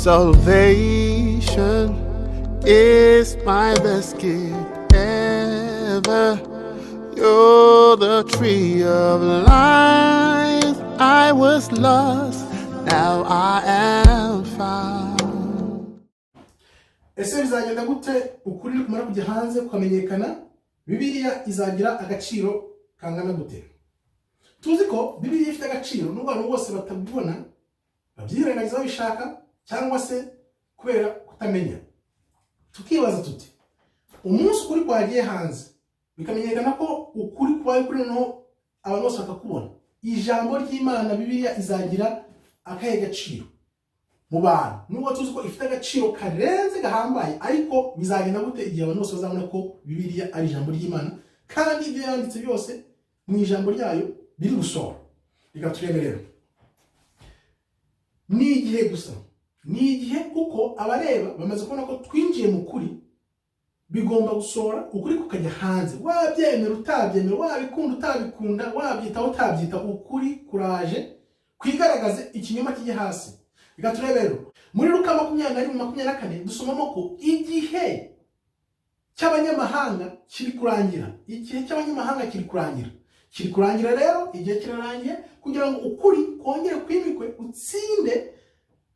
Salvation is my best gift ever. You're the tree of life. I was lost, now I am found. Ese bizagenda gute ukuri kumara kujya hanze kwamenyekana? Bibiliya izagira agaciro kangana gute? Tuzi ko Bibiliya ifite agaciro nubwo abantu bose batabibona, babyirengagiza babishaka cyangwa se kubera kutamenya. Tukibaza tuti umunsi ukuri kwagiye hanze bikamenyekana ko ukuri kwaye kuri no abantu bose bakakubona, ijambo ry'Imana Bibiliya izagira akahe gaciro mu bantu? Nubwo tuzi ko ifite agaciro karenze gahambaye, ariko bizagenda gute igihe abantu bose bazabona ko Bibiliya ari ijambo ry'Imana kandi ibyo yanditse byose mu ijambo ryayo biri gusoma? Reka turebe rero. Ni igihe gusa, ni igihe kuko abareba bamaze kubona ko twinjiye mu kuri, bigomba gusora ukuri kukajya hanze. Wabyemera utabyemera, wabikunda utabikunda, wabyita utabyita, ukuri kuraje kwigaragaze, ikinyoma kijye hasi. Reka turebe rero muri Luka 20:24 dusomamo ko igihe cy'abanyamahanga kiri kurangira. Igihe cy'abanyamahanga kiri kurangira. Kiri kurangira rero, igihe kirarangiye kugira ngo ukuri kongere kwimikwe, utsinde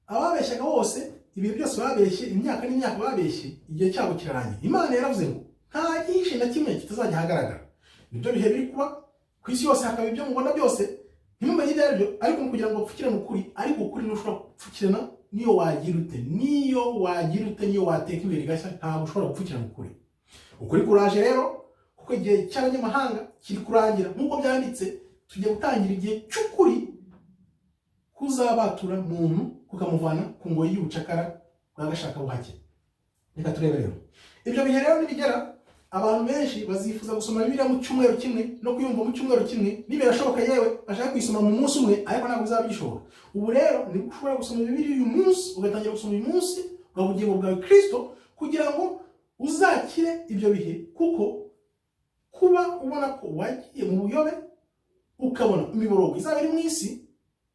ababeshyaga bose, ibintu byose babeshye, imyaka n'imyaka babeshye, igihe cyabo kirarangiye. Imana yaravuze ngo nta gihishe na kimwe kitazajya hagaragara. Nibyo bihe biri kuba ku isi yose, hakaba ibyo mubona byose ntimumenye ibyo aribyo, ariko kugira ngo upfukirane ukuri, ariko ukuri ntushobora gupfukirana niyo wagira ute, niyo wateka imbere gashya, ntabwo ushobora gupfukirana ukuri. Ukuri kuraje rero kuko igihe cy'abanyamahanga kiri kurangira. Nk'uko byanditse, tugiye gutangira igihe cy'ukuri kuzabatura muntu kukamuvana ku ngoyi y'ubucakara bw'agashaka buhake. Reka turebe rero. Ibyo bihe rero nibigera, abantu benshi bazifuza gusoma Bibiliya mu cyumweru kimwe no kuyumva mu cyumweru kimwe, nibirashoboka yewe bashaka kuyisoma mu munsi umwe, ariko ntabwo bizabishobora. Ubu rero ni ushobora gusoma Bibiliya uyu munsi, ugatangira gusoma uyu munsi ubugingo bwawe Kristo, kugira ngo uzakire ibyo bihe. Kuko kuba ubona ko wagiye mu buyobe, ukabona imiborogo izaba iri mu isi,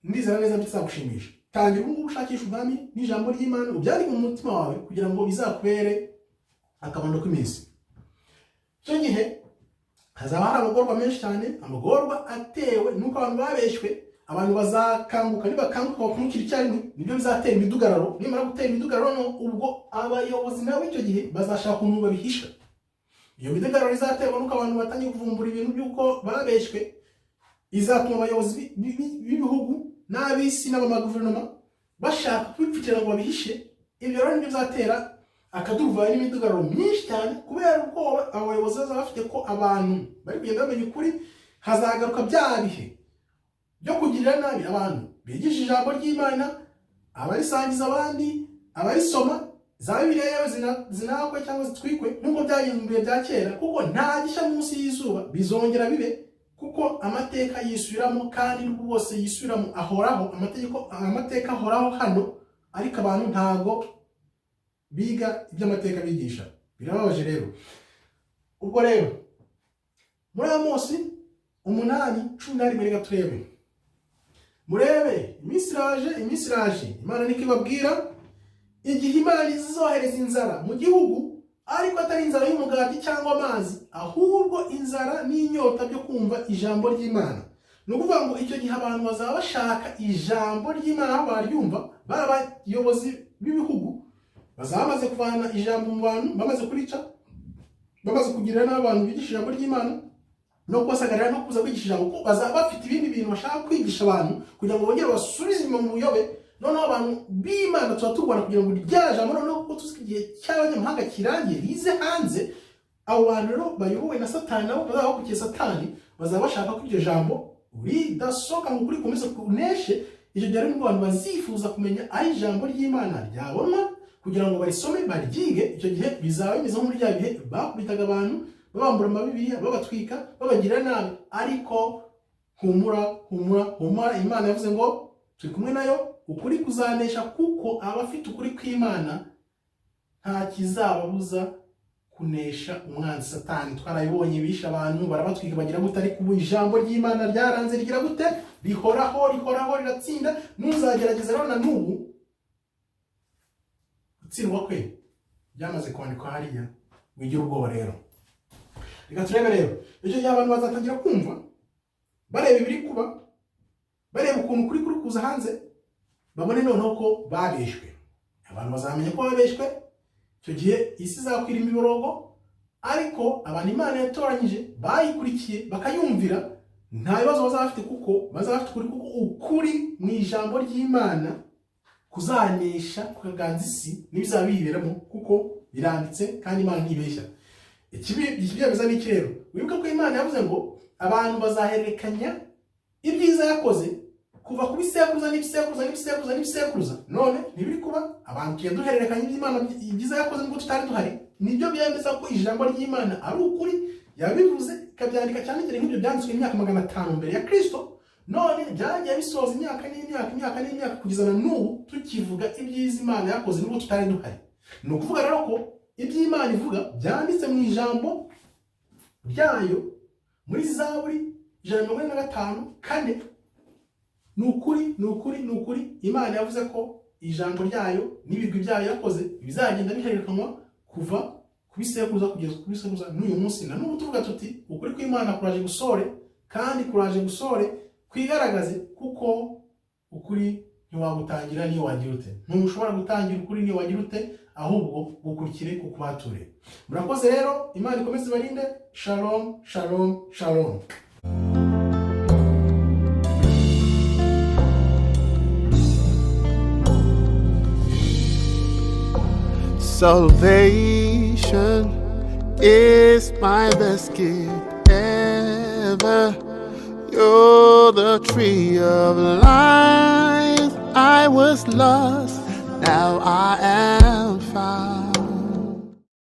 ndizera neza bizagushimisha. Tangira ubu ushakisha ubwami n'ijambo ry'Imana, ubyandike mu mutima wawe kugira ngo bizakubere akabando k'iminsi. Icyo gihe hazaba hari amagorwa menshi cyane, amagorwa atewe nuko abantu babeshywe. Abantu bazakanguka, nibakanguka bakumukira icyarimwe, nibyo bizatera imidugararo. Nimara gutera imidugararo, ubwo abayobozi nabo icyo gihe bazashaka umuntu babihisha. Iyo midugararo izaterwa nuko abantu batangiye kuvumbura ibintu by'uko babeshywe, izatuma abayobozi b'ibihugu n'ab'isi n'abamaguverinoma bashaka kwipfukira ngo babihishe. Ibyo rero nibyo bizatera akaduruvayo n'imidugararo myinshi cyane, kubera ko abayobozi bazaba bafite ko abantu bari kugenda bamenya ukuri. Hazagaruka bya bihe byo kugirira nabi abantu bigisha ijambo ry'Imana, abarisangiza abandi, abarisoma, za Bibiliya yewe zinakwe cyangwa zitwikwe nk'uko byagenze mu bihe bya kera, kuko nta gishya munsi y'izuba. Bizongera bibe kuko amateka yisubiramo, kandi n'ubwo bose yisubiramo ahoraho. Amateka ahoraho hano, ariko abantu ntago biga iby'amateka bigisha. Birababaje rero. Ubwo rero muri Amosi 8:11 reka turebe. Murebe, iminsi iraje, Imana niko ibabwira, igihe Imana izohereza inzara mu gihugu, ariko atari inzara y'umugati cyangwa amazi, ahubwo inzara n'inyota byo kumva ijambo ry'Imana. Ni ukuvuga ngo icyo gihe abantu bazaba bashaka ijambo ry'Imana, aho baryumva. Abayobozi b'ibihugu bazaba bamaze kuvana ijambo mu bantu, bamaze kurica, bamaze kugirira n'abantu bigisha ijambo ry'Imana no kubasagarira no kuza kwigisha ijambo, kuko bazaba bafite ibindi bintu bashaka kwigisha abantu kugira ngo bongere basubize inyuma mu buyobe. Noneho abantu b'Imana tuba tubona kugira ngo rya jambo, noneho kuko tuzi igihe cy'abanyamahanga kirangiye rize hanze, abo bantu rero bayobowe na Satani, nabo bazaba bakurikiye Satani, bazaba bashaka ko iryo jambo ridasohoka ngo ukuri komeze kuneshe. Icyo gihe rero abantu bazifuza kumenya aho ijambo ry'Imana ryabonwa kugira ngo barisome baryige. Icyo gihe bizaba bimeze nko muri rya bihe bakubitaga abantu, babambura amabibiliya, babatwika, babagira nabi. Ariko humura, Imana yavuze ngo turi kumwe nayo, ukuri kuzanesha, kuko abafite ukuri kw'Imana nta kizababuza kunesha umwanzi Satani. Twarabibonye, bisha abantu, barabatwika, bagira gute, ariko ubu ijambo ry'Imana ryaranze rigira gute, rihoraho riratsinda. Nuzagerageza rero na n'ubu gutsindwa kwe byamaze kwandikwa hariya. Wigira ubwoba rero. Reka turebe rero, icyo gihe abantu bazatangira kumva bareba ibiri kuba, bareba ukuntu kuri kuza hanze, babone noneho ko babeshywe. Abantu bazamenya ko babeshywe, icyo gihe isi izakwira imiborogo, ariko abantu Imana yatoranyije bayikurikiye bakayumvira, nta bibazo bazaba bafite kuko bazaba bafite ukuri mu ijambo ry'Imana kuzanesha kuganza isi n'ibizaba biberamo, kuko biranditse kandi Imana ntibeshya. Ikibyemeza ni iki rero? Wibuka ko Imana yavuze ngo abantu bazahererekanya ibyiza yakoze kuva ku bisekuruza n'ibisekuruza. None ntibiri kuba abantu tugiye duhererekanya iby'Imana ibyiza yakoze nubwo tutari duhari. Nibyo byemeza ko ijambo ry'Imana ari ukuri, yabivuze ikabyandika cyane cyane nk'ibyo byanditswe imyaka 500 mbere ya Kristo. None byagiye bisoza imyaka n'imyaka kugeza na n'ubu tukivuga ibyiza Imana yakoze nubwo tutari duhari. Ni ukuvuga rero ko iby'Imana ivuga byanditse mu ijambo ryayo muri Zaburi 145:4. Ni ukuri Imana yavuze ko ijambo ryayo n'ibigwi byayo yakoze bizagenda bihererekanywa kuva kubisekuruza kugeza kubisekuruza n'uyu munsi. Na n'ubu tuvuga tuti ukuri kw'Imana kuraje gusore, kandi kuraje gusore kwigaragaze, kuko ukuri ntiwagutangira niyo wagira ute. Ntushobora gutangira ukuri niyo wagira ute, ahubwo gukurikire kukubature. Murakoze rero, Imana ikomeze ibarinde. Shalom, shalom, shalom. Salvation is my best gift ever. You're the tree of life. I was lost, now I am found.